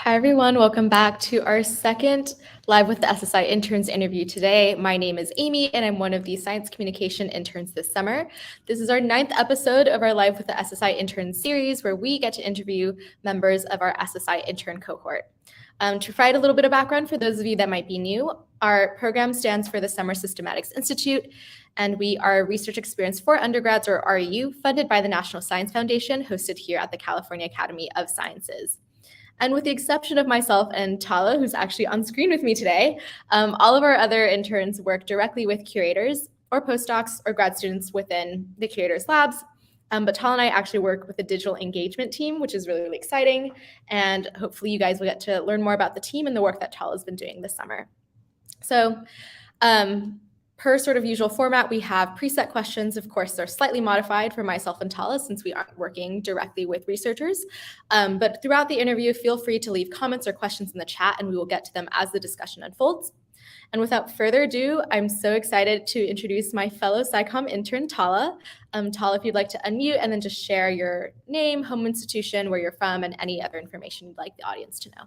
Hi, everyone. Welcome back to our second Live with the SSI Interns interview today. My name is Amy, and I'm one of the science communication interns this summer. This is our 9th episode of our Live with the SSI Interns series, where we get to interview members of our SSI intern cohort. To provide a little bit of background for those of you that might be new, our program stands for the Summer Systematics Institute, and we are Research Experience for Undergrads, or REU, funded by the National Science Foundation, hosted here at the California Academy of Sciences. And with the exception of myself and Tala, who's actually on screen with me today, all of our other interns work directly with curators or postdocs or grad students within the curators' labs. But Tala and I actually work with the digital engagement team, which is really, really exciting. And hopefully you guys will get to learn more about the team and the work that Tala has been doing this summer. So per sort of usual format, we have preset questions. Of course, they're slightly modified for myself and Tala since we aren't working directly with researchers. But throughout the interview, feel free to leave comments or questions in the chat, and we will get to them as the discussion unfolds. And without further ado, I'm so excited to introduce my fellow SciComm intern, Tala. Tala, if you'd like to unmute and then just share your name, home institution, where you're from, and any other information you'd like the audience to know.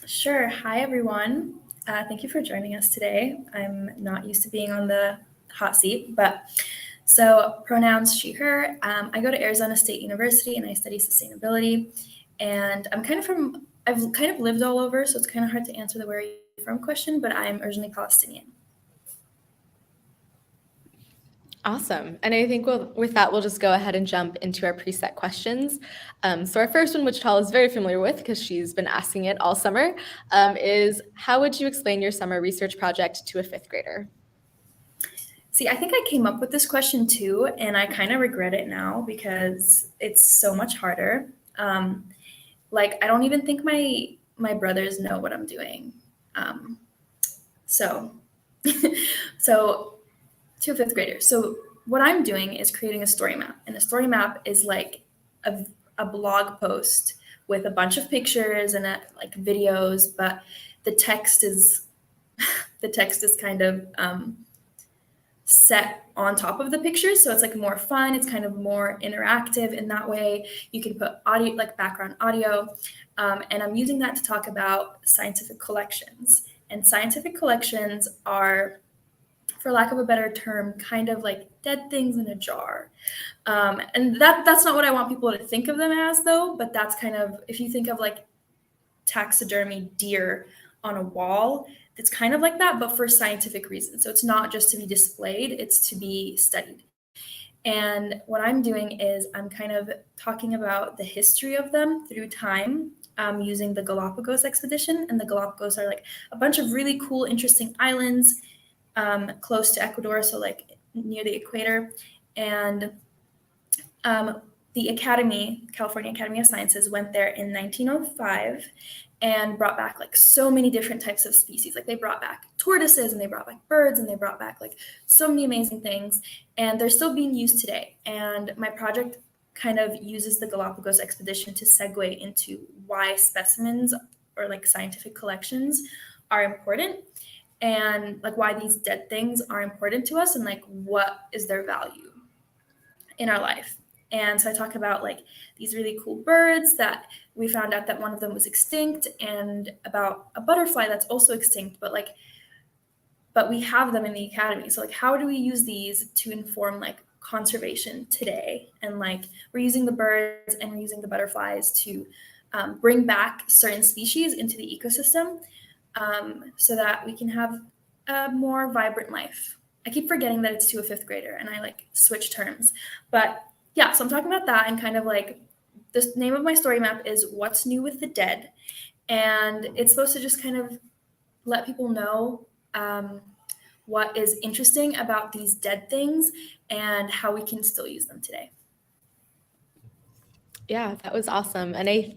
Sure. Hi, everyone. Thank you for joining us today. I'm not used to being on the hot seat, but so pronouns she, her. I go to Arizona State University and I study sustainability. And I've kind of lived all over, so it's kind of hard to answer the where are you from question, but I'm originally Palestinian. Awesome. And I think with that, we'll just go ahead and jump into our preset questions. So our first one, which Tala is very familiar with because she's been asking it all summer, is how would you explain your summer research project to a fifth grader? See, I think I came up with this question too, and I kind of regret it now because it's so much harder. I don't even think my brothers know what I'm doing. So to a fifth grader. So what I'm doing is creating a story map, and a story map is like a blog post with a bunch of pictures and like videos, but the text is kind of set on top of the pictures, so it's like more fun. It's kind of more interactive in that way. You can put audio, like background audio, and I'm using that to talk about scientific collections. And scientific collections are, for lack of a better term, kind of like dead things in a jar. And that's not what I want people to think of them as, though, but that's kind of, if you think of like taxidermy deer on a wall, it's kind of like that, but for scientific reasons. So it's not just to be displayed, it's to be studied. And what I'm doing is I'm kind of talking about the history of them through time, using the Galapagos expedition. And the Galapagos are like a bunch of really cool, interesting islands close to Ecuador, so like near the equator. And the California Academy of Sciences went there in 1905 and brought back like so many different types of species. Like they brought back tortoises and they brought back birds and they brought back like so many amazing things, and they're still being used today. And my project kind of uses the Galapagos expedition to segue into why specimens or like scientific collections are important, and like why these dead things are important to us, and like what is their value in our life. And so I talk about like these really cool birds that we found out that one of them was extinct, and about a butterfly that's also extinct, but we have them in the academy. So like, how do we use these to inform like conservation today? And like, we're using the birds and we're using the butterflies to bring back certain species into the ecosystem, so that we can have a more vibrant life. I keep forgetting that it's to a fifth grader and I like switch terms, but yeah, so I'm talking about that, and kind of like the name of my story map is What's New with the Dead. And it's supposed to just kind of let people know what is interesting about these dead things and how we can still use them today. Yeah, that was awesome. And I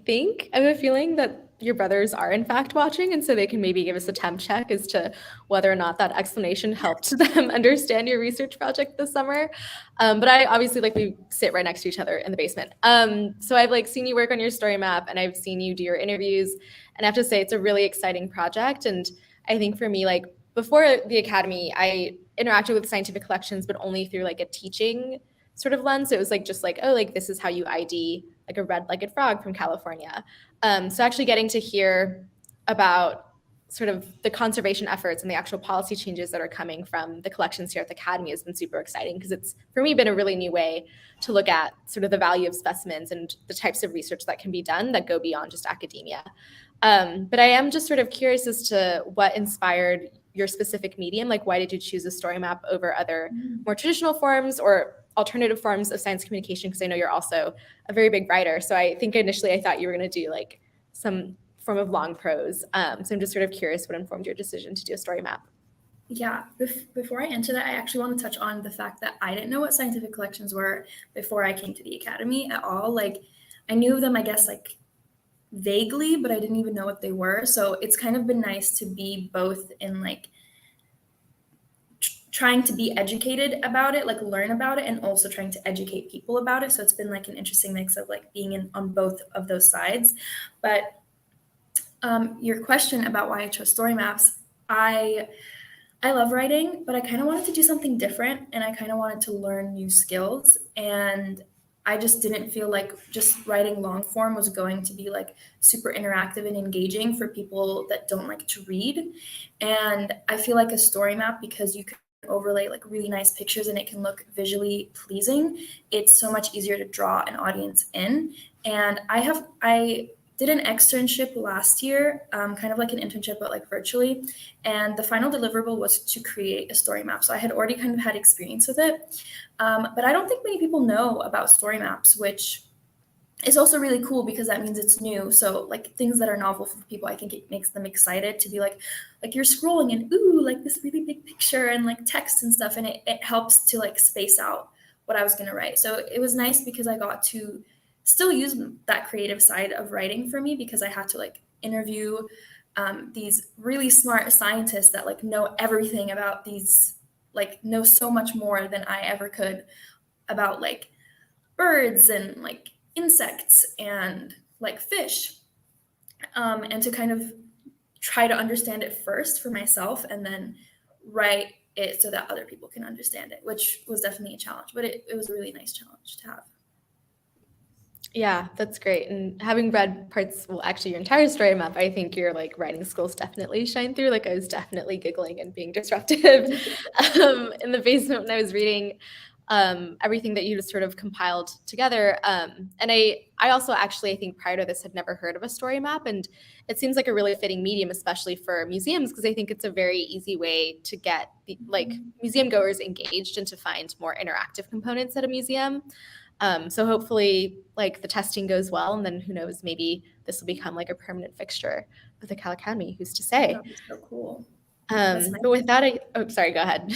have a feeling that your brothers are in fact watching, and so they can maybe give us a temp check as to whether or not that explanation helped them understand your research project this summer. But I obviously, like, we sit right next to each other in the basement. So I've like seen you work on your story map, and I've seen you do your interviews, and I have to say it's a really exciting project. And I think for me, like before the academy, I interacted with scientific collections, but only through like a teaching sort of lens. So it was like just like, oh, like this is how you ID like a red-legged frog from California. So actually getting to hear about sort of the conservation efforts and the actual policy changes that are coming from the collections here at the Academy has been super exciting, because it's, for me, been a really new way to look at sort of the value of specimens and the types of research that can be done that go beyond just academia. But I am just sort of curious as to what inspired your specific medium. Like, why did you choose a story map over other more traditional forms or alternative forms of science communication? Because I know you're also a very big writer. So I think initially I thought you were going to do like some form of long prose. So I'm just sort of curious what informed your decision to do a story map. Yeah, before I answer that, I actually want to touch on the fact that I didn't know what scientific collections were before I came to the Academy at all. Like, I knew them, I guess, like vaguely, but I didn't even know what they were. So it's kind of been nice to be both in like trying to be educated about it, like learn about it, and also trying to educate people about it. So it's been like an interesting mix of like being in on both of those sides. But your question about why I chose story maps, I love writing, but I kind of wanted to do something different, and I kind of wanted to learn new skills. And I just didn't feel like just writing long form was going to be like super interactive and engaging for people that don't like to read. And I feel like a story map, because you can overlay like really nice pictures and it can look visually pleasing, it's so much easier to draw an audience in. And I did an externship last year, kind of like an internship, but like virtually. And the final deliverable was to create a story map. So I had already kind of had experience with it. But I don't think many people know about story maps, which is also really cool because that means it's new. So like things that are novel for people, I think it makes them excited to be like you're scrolling and ooh, like this really big picture and like text and stuff. And it helps to like space out what I was going to write. So it was nice because I got to still use that creative side of writing for me, because I had to like interview these really smart scientists that like know everything about these, like know so much more than I ever could about like birds and like insects and like fish, and to kind of try to understand it first for myself and then write it so that other people can understand it, which was definitely a challenge, but it was a really nice challenge to have. Yeah, that's great. And having read parts, well, actually your entire story map, I think your like writing skills definitely shine through. Like I was definitely giggling and being disruptive in the basement when I was reading everything that you just sort of compiled together. And I also actually, I think prior to this had never heard of a story map. And it seems like a really fitting medium, especially for museums, because I think it's a very easy way to get like museum goers engaged and to find more interactive components at a museum. So hopefully like the testing goes well, and then who knows, maybe this will become like a permanent fixture of the Cal Academy, who's to say. That would be so cool. But with that, sorry, go ahead.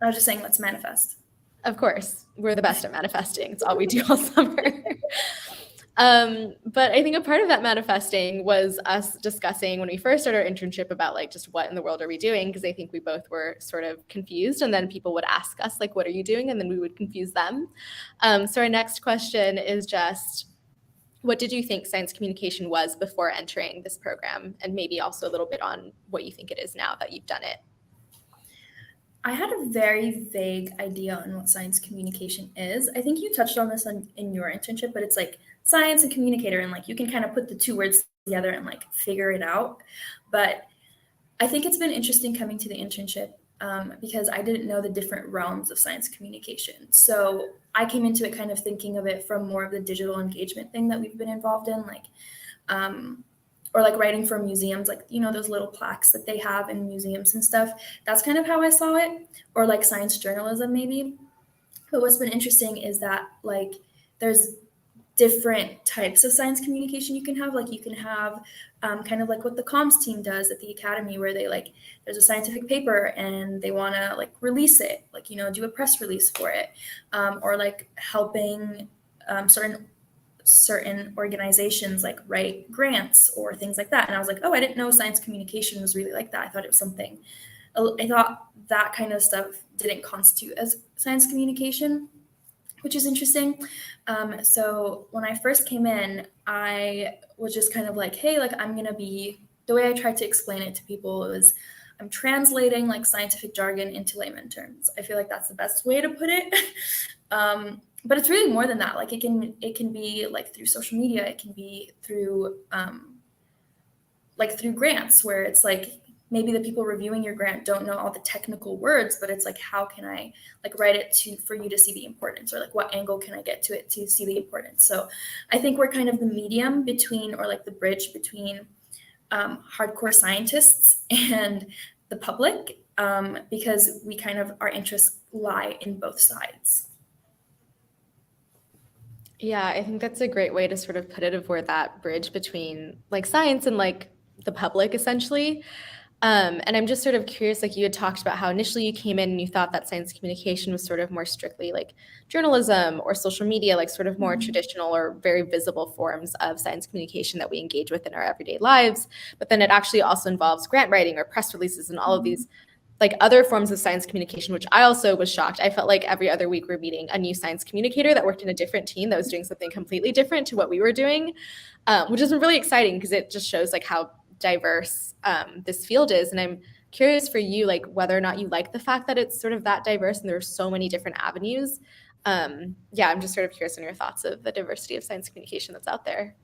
I was just saying, let's manifest. Of course, we're the best at manifesting. It's all we do all summer. But I think a part of that manifesting was us discussing when we first started our internship about like just what in the world are we doing? Because I think we both were sort of confused, and then people would ask us like, what are you doing? And then we would confuse them. So our next question is just, what did you think science communication was before entering this program? And maybe also a little bit on what you think it is now that you've done it. I had a very vague idea on what science communication is. I think you touched on this in your internship, but it's like science and communicator, and like you can kind of put the two words together and like figure it out. But I think it's been interesting coming to the internship because I didn't know the different realms of science communication. So I came into it kind of thinking of it from more of the digital engagement thing that we've been involved in, like or like writing for museums, like, you know, those little plaques that they have in museums and stuff. That's kind of how I saw it, or like science journalism maybe. But what's been interesting is that like there's different types of science communication you can have. Like you can have kind of like what the comms team does at the Academy, where they like, there's a scientific paper and they want to like release it, like, you know, do a press release for it, or like helping certain organizations like write grants or things like that. And I was like, oh, I didn't know science communication was really like that. I thought it was something, I thought that kind of stuff didn't constitute as science communication, which is interesting. So when I first came in, I was just kind of like, hey, like I'm going to be, the way I tried to explain it to people was I'm translating like scientific jargon into layman terms. I feel like that's the best way to put it. but it's really more than that. Like it can be like through social media, it can be through like through grants, where it's like maybe the people reviewing your grant don't know all the technical words, but it's like, how can I like write it to for you to see the importance, or like what angle can I get to it to see the importance. So I think we're kind of the medium between, or like the bridge between hardcore scientists and the public, because we kind of, our interests lie in both sides. Yeah, I think that's a great way to sort of put it, of where that bridge between like science and like the public essentially. And I'm just sort of curious, like you had talked about how initially you came in and you thought that science communication was sort of more strictly like journalism or social media, like sort of more traditional or very visible forms of science communication that we engage with in our everyday lives. But then it actually also involves grant writing or press releases and all of these like other forms of science communication, which I also was shocked. I felt like every other week we're meeting a new science communicator that worked in a different team that was doing something completely different to what we were doing, which is really exciting because it just shows like how diverse this field is. And I'm curious for you, like whether or not you like the fact that it's sort of that diverse and there's so many different avenues. Yeah, I'm just sort of curious on your thoughts of the diversity of science communication that's out there.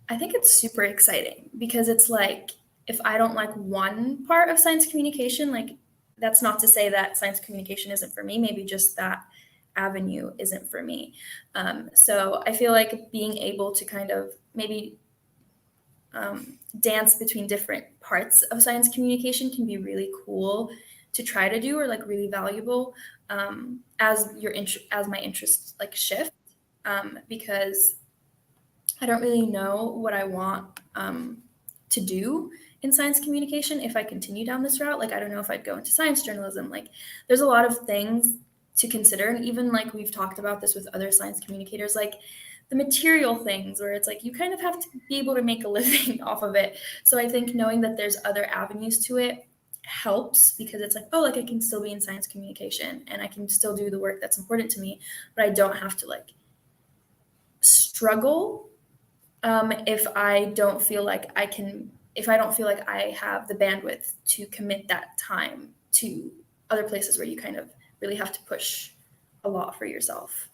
I think it's super exciting because it's like, if I don't like one part of science communication, like that's not to say that science communication isn't for me, maybe just that avenue isn't for me. So I feel like being able to kind of maybe dance between different parts of science communication can be really cool to try to do, or like really valuable, as as my interests like shift, because I don't really know what I want to do in science communication if I continue down this route. Like, I don't know if I'd go into science journalism. Like, there's a lot of things to consider. And even like we've talked about this with other science communicators, like the material things where it's like you kind of have to be able to make a living off of it. So I think knowing that there's other avenues to it helps, because it's like, oh, like I can still be in science communication and I can still do the work that's important to me, but I don't have to like struggle if I don't feel like I can, if I don't feel like I have the bandwidth to commit that time to other places where you kind of really have to push a lot for yourself.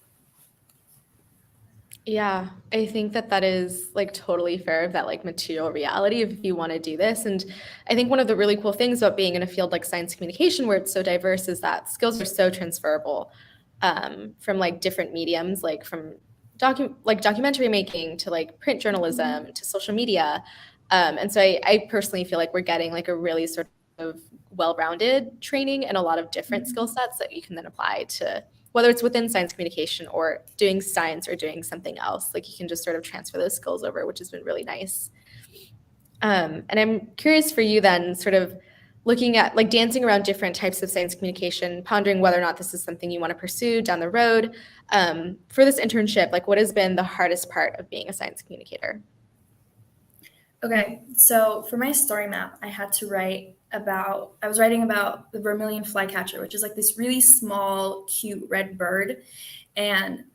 Yeah, I think that that is like totally fair, of that like material reality of if you want to do this. And I think one of the really cool things about being in a field like science communication where it's so diverse is that skills are so transferable, from like different mediums, like from documentary making to like print journalism to social media. And so I personally feel like we're getting like a really sort of well-rounded training and a lot of different skill sets that you can then apply to whether it's within science communication or doing science or doing something else. Like you can just sort of transfer those skills over, which has been really nice. And I'm curious for you then, sort of looking at like dancing around different types of science communication, pondering whether or not this is something you want to pursue down the road. For this internship, like what has been the hardest part of being a science communicator? Okay, so for my story map, I had to write about, I was writing about the vermilion flycatcher, which is like this really small, cute red bird. And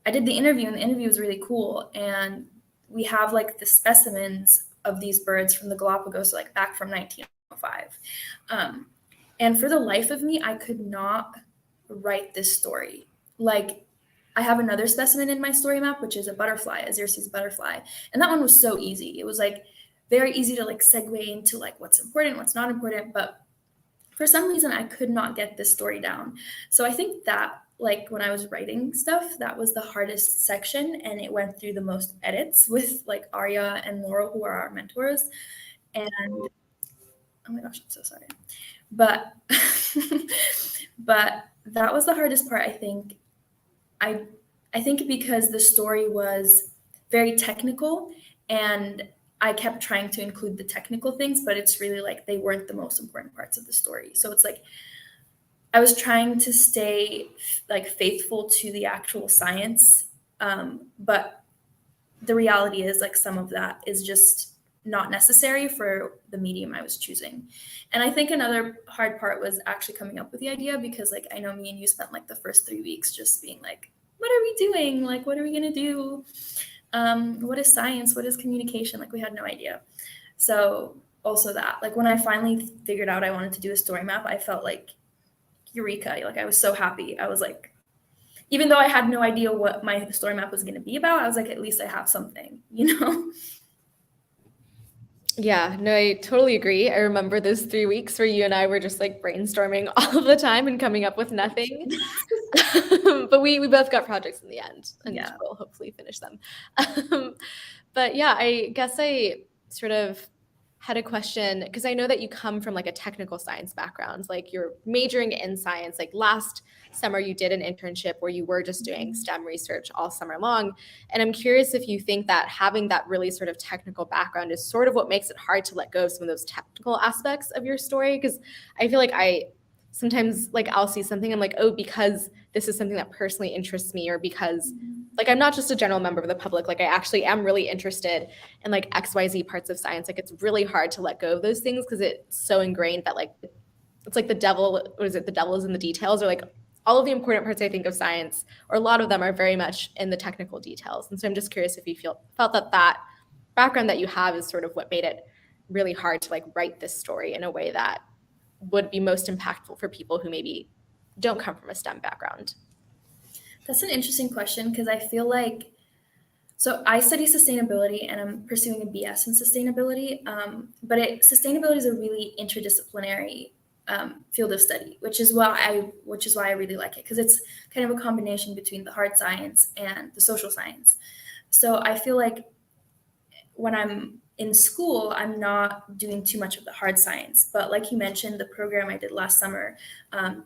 I did the interview, and the interview was really cool. And we have like the specimens of these birds from the Galapagos, like back from 1905. And for the life of me, I could not write this story. Like, I have another specimen in my story map, which is a butterfly, a Xerces butterfly. And that one was so easy. It was like very easy to like segue into like what's important, what's not important. But for some reason, I could not get this story down. So I think that like when I was writing stuff, that was the hardest section. And it went through the most edits with like Arya and Laurel, who are our mentors. And oh my gosh, I'm so sorry. But but that was the hardest part, I think. I I think because the story was very technical, and I kept trying to include the technical things, but it's really like they weren't the most important parts of the story. So it's like I was trying to stay like faithful to the actual science, but the reality is like some of that is just not necessary for the medium I was choosing. And I think another hard part was actually coming up with the idea, because like I know me and you spent like the first 3 weeks just being like, what are we doing? Like, what are we gonna do? What is science? What is communication? Like we had no idea. So also that, like when I finally figured out I wanted to do a story map, I felt like eureka. Like I was so happy. I was like, even though I had no idea what my story map was going to be about, I was like, at least I have something, you know? Yeah, no, I totally agree. I remember those 3 weeks where you and I were just like brainstorming all of the time and coming up with nothing. But we both got projects in the end, and Yeah. we'll hopefully finish them. But yeah, I guess I sort of had a question because I know that you come from like a technical science background, like you're majoring in science. Like last summer, you did an internship where you were just doing STEM research all summer long. And I'm curious if you think that having that really sort of technical background is sort of what makes it hard to let go of some of those technical aspects of your story. Because I feel like I sometimes like I'll see something, I'm like, oh, because this is something that personally interests me, or because like I'm not just a general member of the public, like I actually am really interested in like XYZ parts of science. Like it's really hard to let go of those things because it's so ingrained that like it's like the devil, what is it? The devil is in the details, or like all of the important parts I think of science, or a lot of them are very much in the technical details. And so I'm just curious if you felt that that background that you have is sort of what made it really hard to like write this story in a way that would be most impactful for people who maybe don't come from a STEM background. That's an interesting question because I feel like, so I study sustainability and I'm pursuing a BS in sustainability, but sustainability is a really interdisciplinary field of study, which is why I really like it, because it's kind of a combination between the hard science and the social science. So I feel like when I'm in school, I'm not doing too much of the hard science. But like you mentioned, the program I did last summer,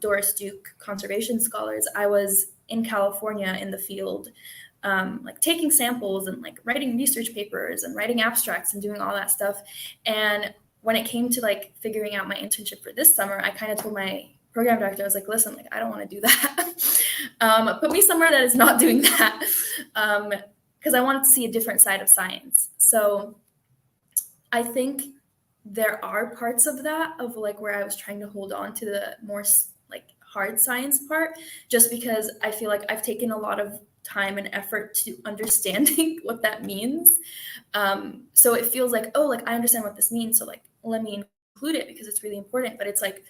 Doris Duke Conservation Scholars, I was in California in the field, like taking samples and like writing research papers and writing abstracts and doing all that stuff. And when it came to like figuring out my internship for this summer, I kind of told my program director, I was like, listen, like, I don't want to do that. Put me somewhere that is not doing that. Because I wanted to see a different side of science. So I think there are parts of that, of like where I was trying to hold on to the more like hard science part, just because I feel like I've taken a lot of time and effort to understanding what that means. So it feels like, oh, like I understand what this means, so like let me include it because it's really important. But it's like,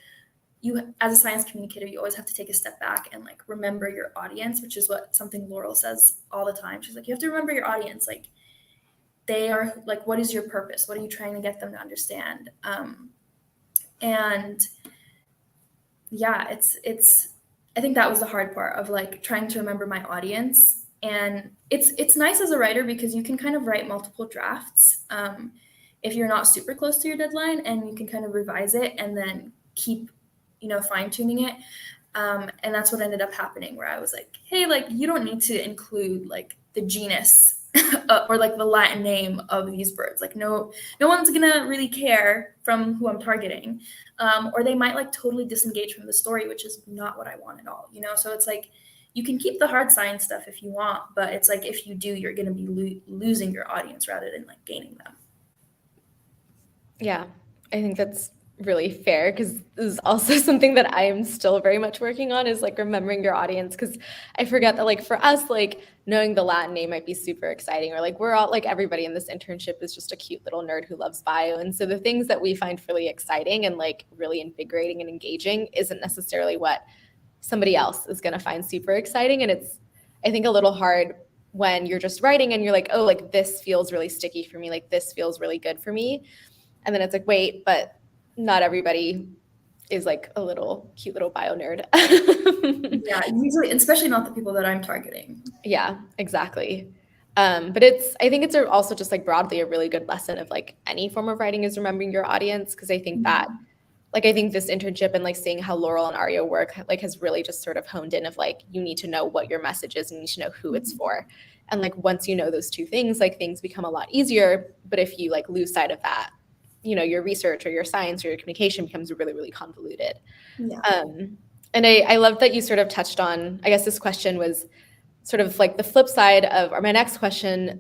you as a science communicator, you always have to take a step back and like remember your audience, which is what something Laurel says all the time. She's like, you have to remember your audience. Like, they are like, what is your purpose? What are you trying to get them to understand? And yeah, it's I think that was the hard part of like trying to remember my audience. And it's nice as a writer because you can kind of write multiple drafts, if you're not super close to your deadline, and you can kind of revise it and then keep, fine tuning it. And that's what ended up happening, where I was like, hey, like, you don't need to include like the genus or like the Latin name of these birds. Like, no one's gonna really care from who I'm targeting. Or they might like totally disengage from the story, which is not what I want at all, So it's like, you can keep the hard science stuff if you want, but it's like, if you do, you're gonna be losing your audience rather than like gaining them. Yeah, I think that's really fair because this is also something that I am still very much working on, is like remembering your audience, because I forget that like for us, like knowing the Latin name might be super exciting, or like we're all like, everybody in this internship is just a cute little nerd who loves bio. And so the things that we find really exciting and like really invigorating and engaging isn't necessarily what somebody else is going to find super exciting. And it's, I think, a little hard when you're just writing and you're like, oh, like this feels really sticky for me, like this feels really good for me. And then it's like, wait, but not everybody is like a little cute little bio nerd. Yeah, usually, especially not the people that I'm targeting. Yeah, exactly. But I think it's also just like broadly a really good lesson of like any form of writing is remembering your audience. Cause I think that, like, I think this internship and like seeing how Laurel and Aria work, like has really just sort of honed in of like, you need to know what your message is and you need to know who it's for. And like, once you know those two things, like things become a lot easier. But if you like lose sight of that, your research or your science or your communication becomes really, really convoluted. Yeah. And I love that you sort of touched on, I guess this question was sort of like the flip side of, or my next question,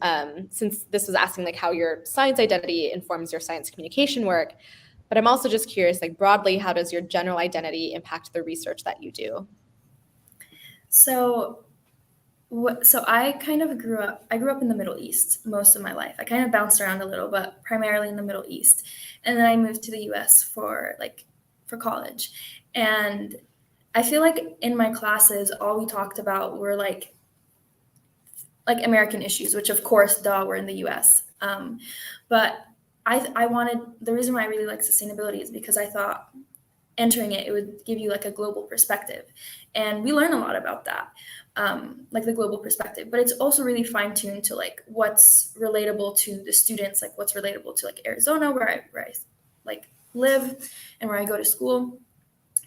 since this was asking like how your science identity informs your science communication work, but I'm also just curious, like broadly, how does your general identity impact the research that you do? So I kind of grew up in the Middle East most of my life. I kind of bounced around a little, but primarily in the Middle East. And then I moved to the US for college. And I feel like in my classes, all we talked about were like American issues, which of course, duh, we're in the U.S. But I wanted, the reason why I really like sustainability is because I thought entering it would give you like a global perspective, and we learn a lot about that, like the global perspective. But it's also really fine tuned to like what's relatable to the students, like what's relatable to like Arizona, where I like live and where I go to school.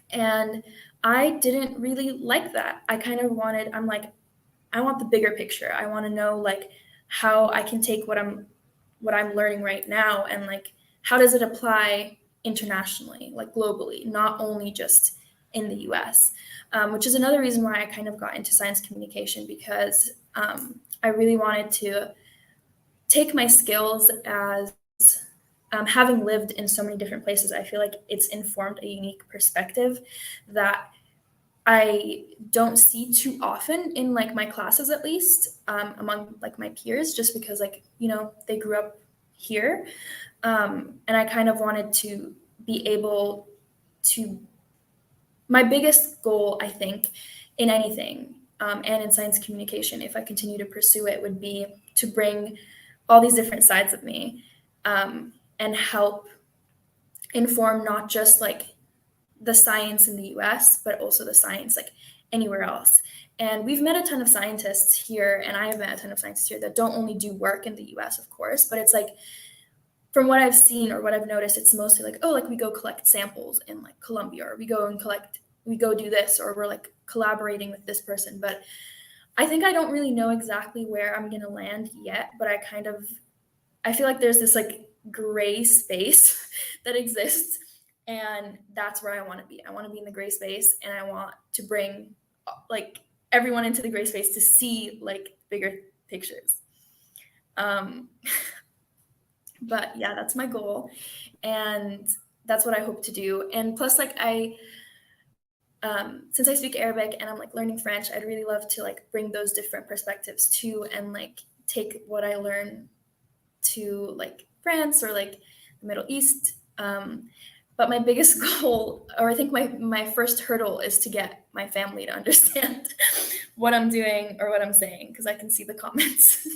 And I didn't really like that. I kind of wanted, I'm like, I want the bigger picture. I want to know like how I can take what I'm learning right now, and like how does it apply internationally, like globally, not only just in the US, which is another reason why I kind of got into science communication, because I really wanted to take my skills as having lived in so many different places. I feel like it's informed a unique perspective that I don't see too often in like my classes, at least among like my peers, just because like, they grew up here. And I kind of wanted to be able to, my biggest goal, I think, in anything, and in science communication, if I continue to pursue it, would be to bring all these different sides of me, and help inform not just like the science in the US, but also the science like anywhere else. And we've met a ton of scientists here, and I have met a ton of scientists here that don't only do work in the US, of course, but it's like, from what I've seen or what I've noticed, it's mostly like, oh, like we go collect samples in like Colombia, or we go do this, or we're like collaborating with this person. But I think I don't really know exactly where I'm going to land yet, but I feel like there's this like gray space that exists, and that's where I want to be. I want to be in the gray space, and I want to bring like everyone into the gray space to see like bigger pictures. Um, but yeah, that's my goal, and that's what I hope to do. And plus, like since I speak Arabic and I'm like learning French, I'd really love to like bring those different perspectives too, and like take what I learn to like France or like the Middle East. But my biggest goal, or I think my first hurdle, is to get my family to understand what I'm doing or what I'm saying, because I can see the comments.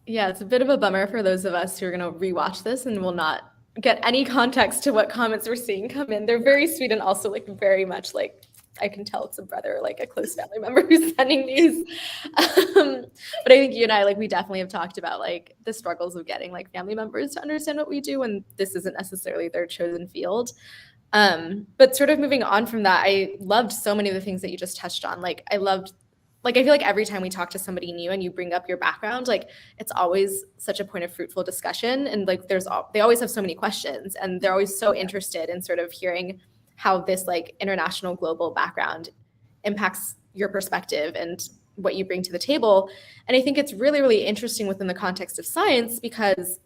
Yeah, it's a bit of a bummer for those of us who are going to rewatch this and will not get any context to what comments we're seeing come in. They're very sweet, and also like very much like I can tell it's a brother or like a close family member who's sending these. But I think you and I, like, we definitely have talked about like the struggles of getting like family members to understand what we do when this isn't necessarily their chosen field. But sort of moving on from that, I loved so many of the things that you just touched on. Like I feel like every time we talk to somebody new and you bring up your background, like it's always such a point of fruitful discussion. And like they always have so many questions, and they're always so interested in sort of hearing how this like international global background impacts your perspective and what you bring to the table. And I think it's really, really interesting within the context of science, because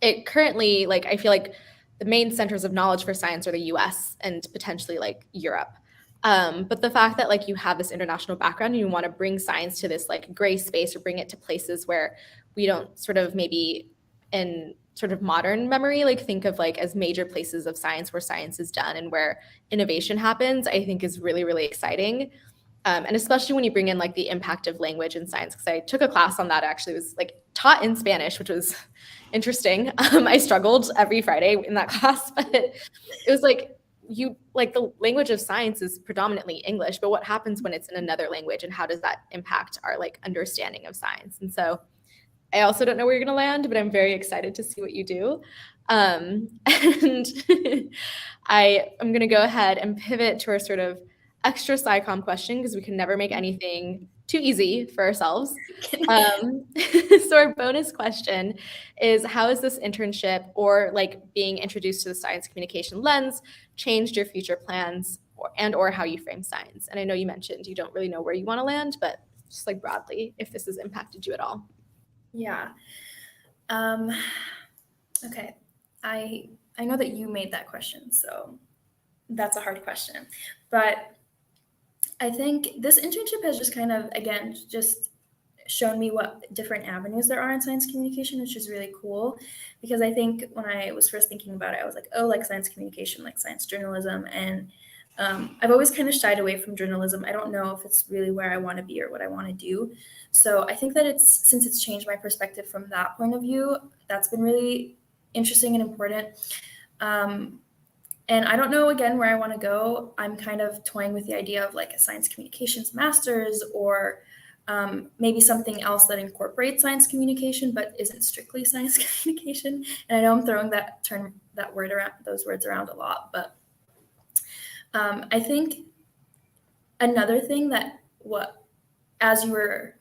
it currently, like, I feel like the main centers of knowledge for science are the US and potentially like Europe. But the fact that like you have this international background and you want to bring science to this like gray space, or bring it to places where we don't sort of maybe in sort of modern memory, like think of like as major places of science where science is done and where innovation happens, I think is really, really exciting. And especially when you bring in like the impact of language in science, because I took a class on that. Actually, it was like taught in Spanish, which was interesting. I struggled every Friday in that class, but it was like the language of science is predominantly English, but what happens when it's in another language, and how does that impact our like understanding of science? And so I also don't know where you're going to land, but I'm very excited to see what you do. And I'm going to go ahead and pivot to our sort of extra SciComm question, because we can never make anything too easy for ourselves. So our bonus question is, how has this internship, or like being introduced to the science communication lens, changed your future plans, or how you frame science? And I know you mentioned you don't really know where you want to land, but just like broadly, if this has impacted you at all. Yeah. Okay. I know that you made that question, so that's a hard question. But I think this internship has just kind of, again, just shown me what different avenues there are in science communication, which is really cool. Because I think when I was first thinking about it, I was like, oh, like science communication, like science journalism. And I've always kind of shied away from journalism. I don't know if it's really where I want to be or what I want to do. So I think that since it's changed my perspective from that point of view, that's been really interesting and important. And I don't know, again, where I want to go. I'm kind of toying with the idea of like a science communications master's, or maybe something else that incorporates science communication but isn't strictly science communication. And I know I'm throwing those words around a lot, but I think another thing that as you were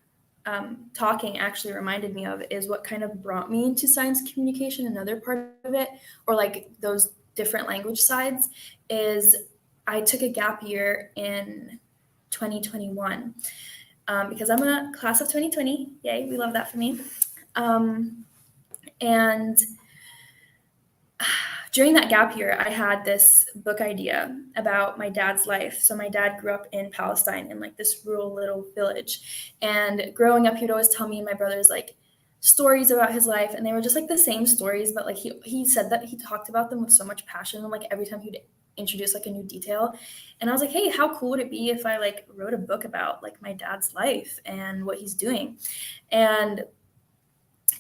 talking actually reminded me of is what kind of brought me into science communication. Another part of it, or like those different language sides, is I took a gap year in 2021 because I'm a class of 2020. Yay, we love that for me. And during that gap year, I had this book idea about my dad's life. So my dad grew up in Palestine in like this rural little village. And growing up, he'd always tell me and my brothers like stories about his life. And they were just like the same stories, but like he said that he talked about them with so much passion. And like every time he'd introduce like a new detail. And I was like, hey, how cool would it be if I like wrote a book about like my dad's life and what he's doing, and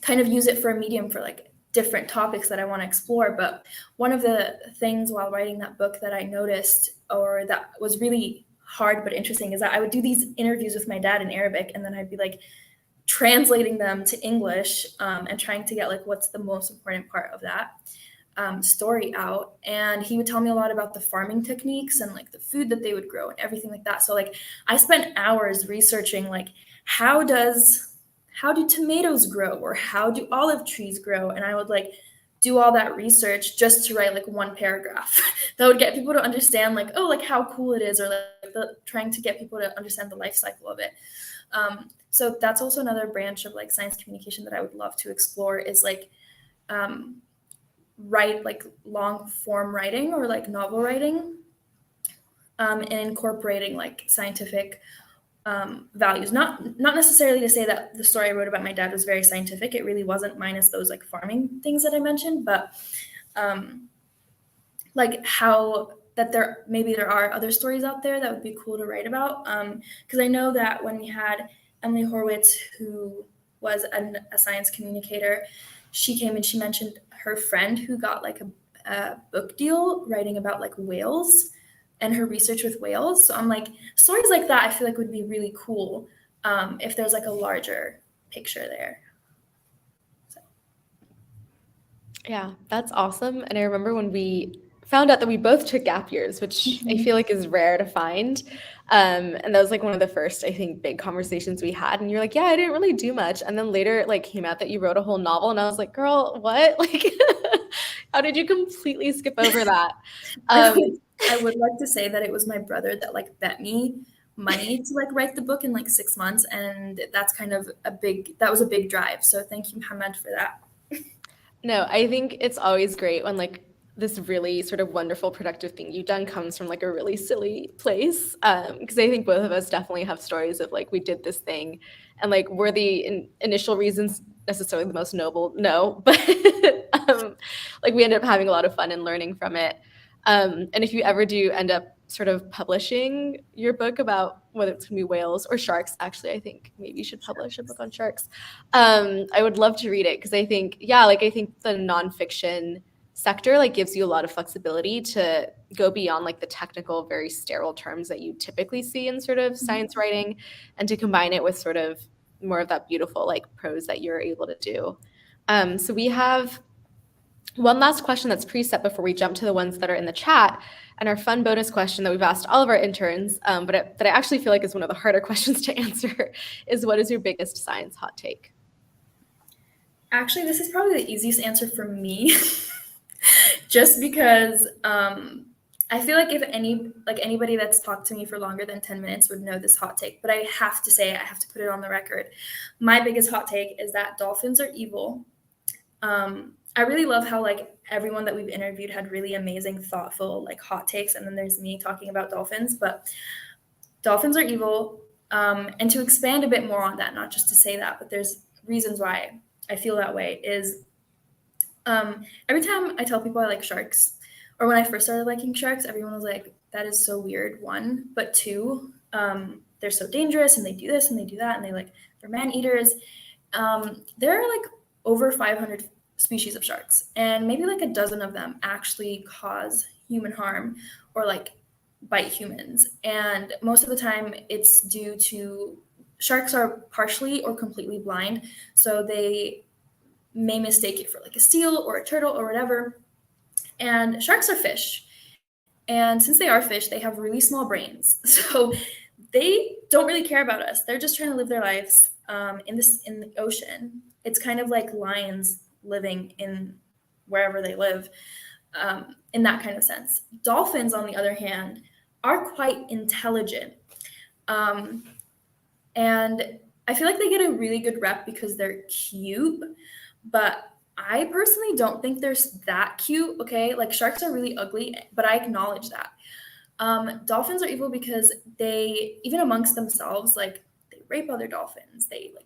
kind of use it for a medium for like different topics that I want to explore. But one of the things while writing that book that I noticed, or that was really hard but interesting, is that I would do these interviews with my dad in Arabic, and then I'd be like translating them to English and trying to get like what's the most important part of that story out. And he would tell me a lot about the farming techniques and like the food that they would grow and everything like that. So like I spent hours researching like how do tomatoes grow, or how do olive trees grow? And I would like do all that research just to write like one paragraph that would get people to understand like, oh, like how cool it is, or like trying to get people to understand the life cycle of it. So that's also another branch of like science communication that I would love to explore, is like write like long form writing or like novel writing, and incorporating like scientific values. Not necessarily to say that the story I wrote about my dad was very scientific. It really wasn't, minus those like farming things that I mentioned, but like how that there are other stories out there that would be cool to write about. Because I know that when we had Emily Horwitz, who was a science communicator, she came and she mentioned her friend who got like a book deal writing about like whales and her research with whales. So I'm like, stories like that I feel like would be really cool if there's like a larger picture there. So. Yeah, that's awesome. And I remember when we found out that we both took gap years, which I feel like is rare to find. And that was like one of the first, I think, big conversations we had. And you're like, yeah, I didn't really do much. And then later it like came out that you wrote a whole novel. And I was like, girl, what? Like, how did you completely skip over that? I would like to say that it was my brother that like bet me money to like write the book in like 6 months. And that's kind of that was a big drive. So thank you, Muhammad, for that. No, I think it's always great when like this really sort of wonderful, productive thing you've done comes from like a really silly place. Because I think both of us definitely have stories of like we did this thing, and like were the initial reasons necessarily the most noble? No, but like we ended up having a lot of fun and learning from it. And if you ever do end up sort of publishing your book about whether it's going to be whales or sharks, actually, I think maybe you should publish a book on sharks. I would love to read it because I think, yeah, like I think the nonfiction sector like gives you a lot of flexibility to go beyond like the technical, very sterile terms that you typically see in sort of science writing, and to combine it with sort of more of that beautiful like prose that you're able to do. So we have one last question that's preset before we jump to the ones that are in the chat. And our fun bonus question that we've asked all of our interns, that I actually feel like is one of the harder questions to answer, is what is your biggest science hot take? Actually, this is probably the easiest answer for me, just because I feel like if anybody that's talked to me for longer than 10 minutes would know this hot take, but I have to say, I have to put it on the record. My biggest hot take is that dolphins are evil. I really love how like everyone that we've interviewed had really amazing, thoughtful, like hot takes. And then there's me talking about dolphins, but dolphins are evil. And to expand a bit more on that, not just to say that, but there's reasons why I feel that way is every time I tell people I like sharks, or when I first started liking sharks, everyone was like, that is so weird, one. But two, they're so dangerous and they do this and they do that and they're man eaters. There are like over 500 species of sharks, and maybe like a dozen of them actually cause human harm or like bite humans. And most of the time it's due to sharks are partially or completely blind. So they may mistake it for like a seal or a turtle or whatever. And sharks are fish. And since they are fish, they have really small brains. So they don't really care about us. They're just trying to live their lives in the ocean. It's kind of like lions living in wherever they live, in that kind of sense. Dolphins, on the other hand, are quite intelligent. And I feel like they get a really good rep because they're cute, but I personally don't think they're that cute, okay? Like sharks are really ugly, but I acknowledge that. Dolphins are evil because they, even amongst themselves, like they rape other dolphins, they like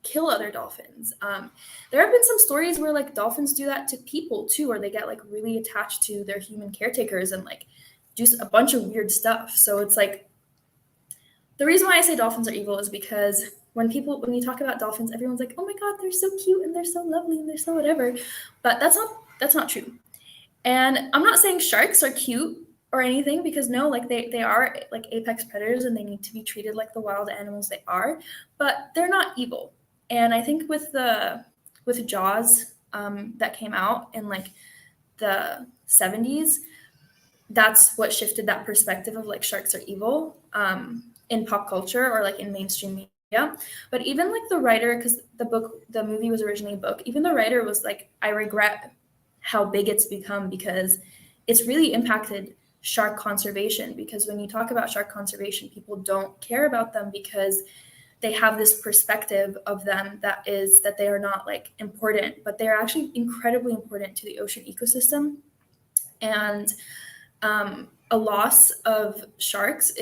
kill other dolphins. There have been some stories where like dolphins do that to people too, or they get like really attached to their human caretakers and like do a bunch of weird stuff. So it's like, the reason why I say dolphins are evil is because when you talk about dolphins, everyone's like, oh my God, they're so cute and they're so lovely and they're so whatever. But that's not true. And I'm not saying sharks are cute or anything, because no, like they are like apex predators and they need to be treated like the wild animals they are, but they're not evil. And I think with Jaws, that came out in like the 70s, that's what shifted that perspective of like sharks are evil, in pop culture or like in mainstream media. But even like the writer, because the movie was originally a book, even the writer was like, I regret how big it's become because it's really impacted shark conservation. Because when you talk about shark conservation, people don't care about them because they have this perspective of them that they are not like important, but they are actually incredibly important to the ocean ecosystem. And a loss of sharks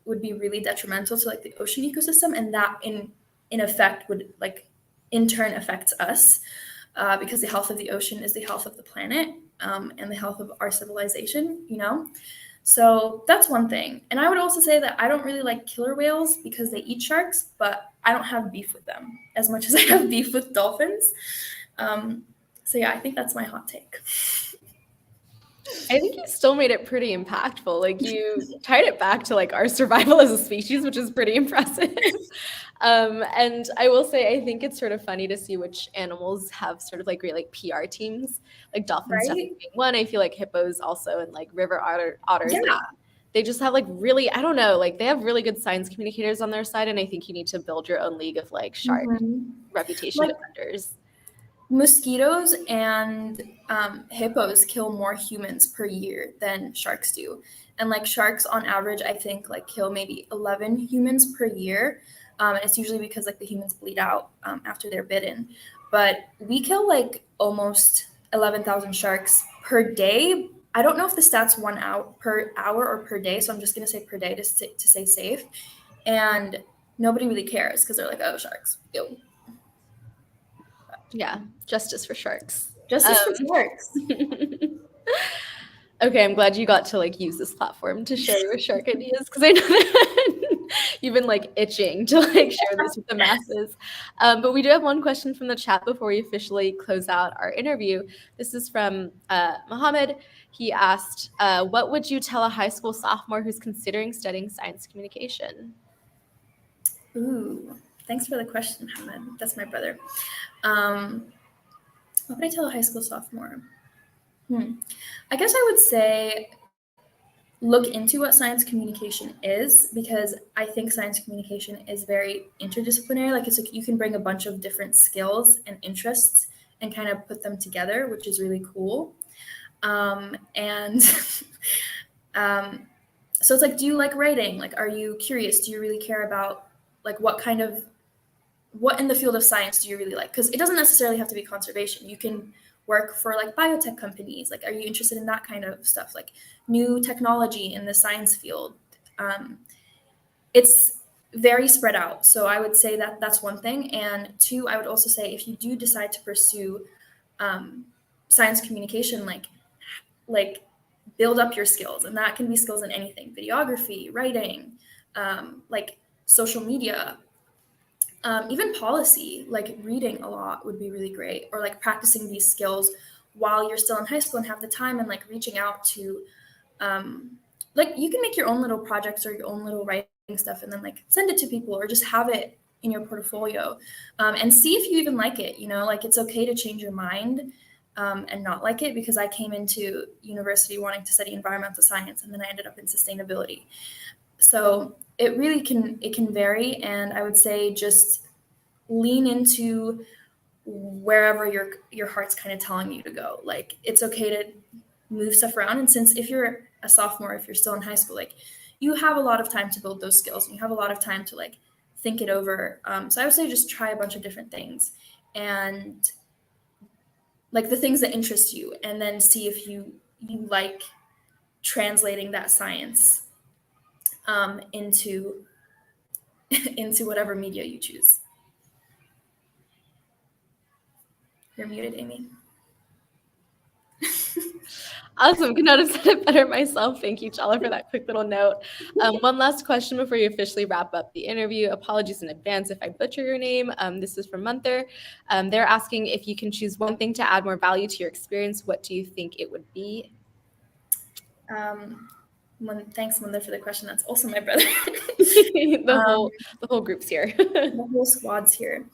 would be really detrimental to like the ocean ecosystem, and that in effect would like in turn affects us, because the health of the ocean is the health of the planet, and the health of our civilization, you know? So that's one thing. And I would also say that I don't really like killer whales because they eat sharks, but I don't have beef with them as much as I have beef with dolphins. So yeah, I think that's my hot take. I think you still made it pretty impactful. Like you tied it back to like our survival as a species, which is pretty impressive. And I will say, I think it's sort of funny to see which animals have sort of like great like PR teams, like dolphins Right? definitely being one. I feel like hippos also, and like river otters. Yeah. Like, they just have like really, I don't know, like they have really good science communicators on their side. And I think you need to build your own league of like shark reputation Like defenders. mosquitoes and hippos kill more humans per year than sharks do. And like sharks on average, I think like kill maybe 11 humans per year. And it's usually because like the humans bleed out after they're bitten. But we kill like almost 11,000 sharks per day. I don't know if the stats 1 hour per hour or per day. So I'm just going to say per day to stay safe. And nobody really cares because they're like, oh, sharks. Ew. Yeah, justice for sharks. Justice for sharks. Okay, I'm glad you got to like use this platform to share your shark ideas, because I know that you've been like itching to like share this with the masses. But we do have one question from the chat before we officially close out our interview. This is from Mohammed. He asked, what would you tell a high school sophomore who's considering studying science communication? Ooh, thanks for the question, Mohammed. That's my brother. What would I tell a high school sophomore? I guess I would say look into what science communication is, because I think science communication is very interdisciplinary. Like it's like you can bring a bunch of different skills and interests and kind of put them together, which is really cool. And so it's like, do you like writing? Like, are you curious? Do you really care about like what in the field of science do you really like? Because it doesn't necessarily have to be conservation. You can work for like biotech companies. Like, are you interested in that kind of stuff? Like new technology in the science field. It's very spread out. So I would say that that's one thing. And two, I would also say if you do decide to pursue science communication, like build up your skills, and that can be skills in anything: videography, writing, like social media, even policy. Like reading a lot would be really great, or like practicing these skills while you're still in high school and have the time, and like reaching out to like you can make your own little projects or your own little writing stuff and then like send it to people, or just have it in your portfolio, and see if you even like it. Like it's okay to change your mind and not like it, because I came into university wanting to study environmental science, and then I ended up in sustainability. So it really can vary, and I would say just lean into wherever your heart's kind of telling you to go. Like it's okay to move stuff around, and since if you're a sophomore, if you're still in high school, like you have a lot of time to build those skills, and you have a lot of time to like think it over. So I would say just try a bunch of different things, and like the things that interest you, and then see if you like translating that science into whatever media you choose. You're muted, Amy. Awesome. Could not have said it better myself. Thank you, Tala, for that quick little note. One last question before you officially wrap up the interview. Apologies in advance if I butcher your name. This is from Munther. They're asking if you can choose one thing to add more value to your experience. What do you think it would be? Thanks, Munther, for the question. That's also my brother. the whole group's here. The whole squad's here.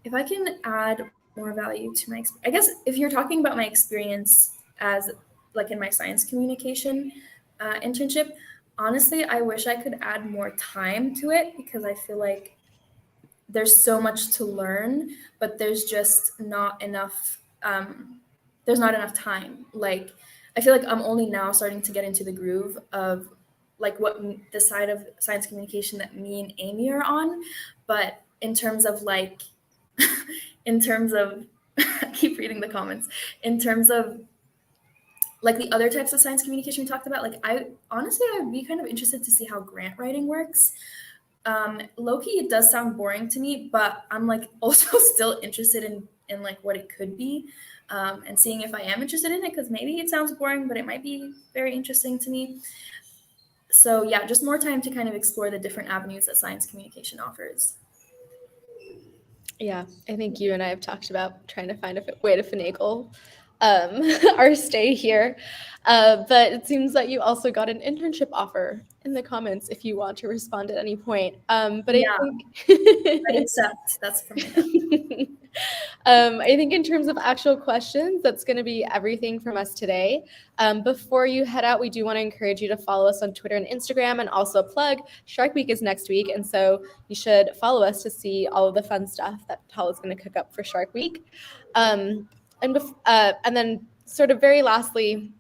If I can add more value to my, I guess if you're talking about my experience as like in my science communication internship, honestly, I wish I could add more time to it, because I feel like there's so much to learn, but there's just not enough. There's not enough time. Like I feel like I'm only now starting to get into the groove of like what the side of science communication that me and Amy are on. But in terms of like, I keep reading the comments, in terms of like the other types of science communication we talked about, like I would be kind of interested to see how grant writing works. Low-key, it does sound boring to me, but I'm like also still interested in like what it could be, and seeing if I am interested in it, because maybe it sounds boring, but it might be very interesting to me. So yeah, just more time to kind of explore the different avenues that science communication offers. Yeah, I think you and I have talked about trying to find a way to finagle our stay here. But it seems that you also got an internship offer in the comments if you want to respond at any point. But yeah. I accept. That's from me. I think in terms of actual questions, that's going to be everything from us today. Before you head out, we do want to encourage you to follow us on Twitter and Instagram, and also plug Shark Week is next week. And so you should follow us to see all of the fun stuff that Tala is going to cook up for Shark Week. And then sort of very lastly,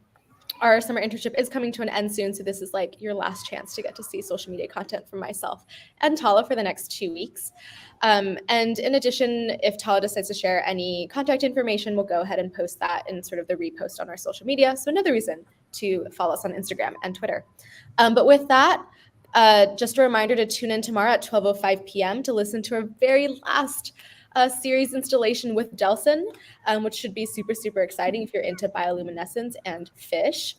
our summer internship is coming to an end soon. So this is like your last chance to get to see social media content from myself and Tala for the next 2 weeks. And in addition, if Tala decides to share any contact information, we'll go ahead and post that in sort of the repost on our social media. So another reason to follow us on Instagram and Twitter. But with that, just a reminder to tune in tomorrow at 12:05 p.m. to listen to our very last series installation with Delson, which should be super, super exciting if you're into bioluminescence and fish.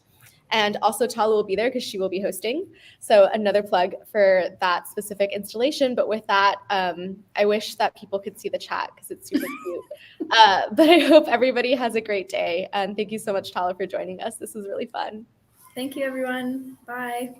And also Tala will be there because she will be hosting. So another plug for that specific installation. But with that, I wish that people could see the chat because it's super cute. But I hope everybody has a great day. And thank you so much, Tala, for joining us. This was really fun. Thank you, everyone. Bye.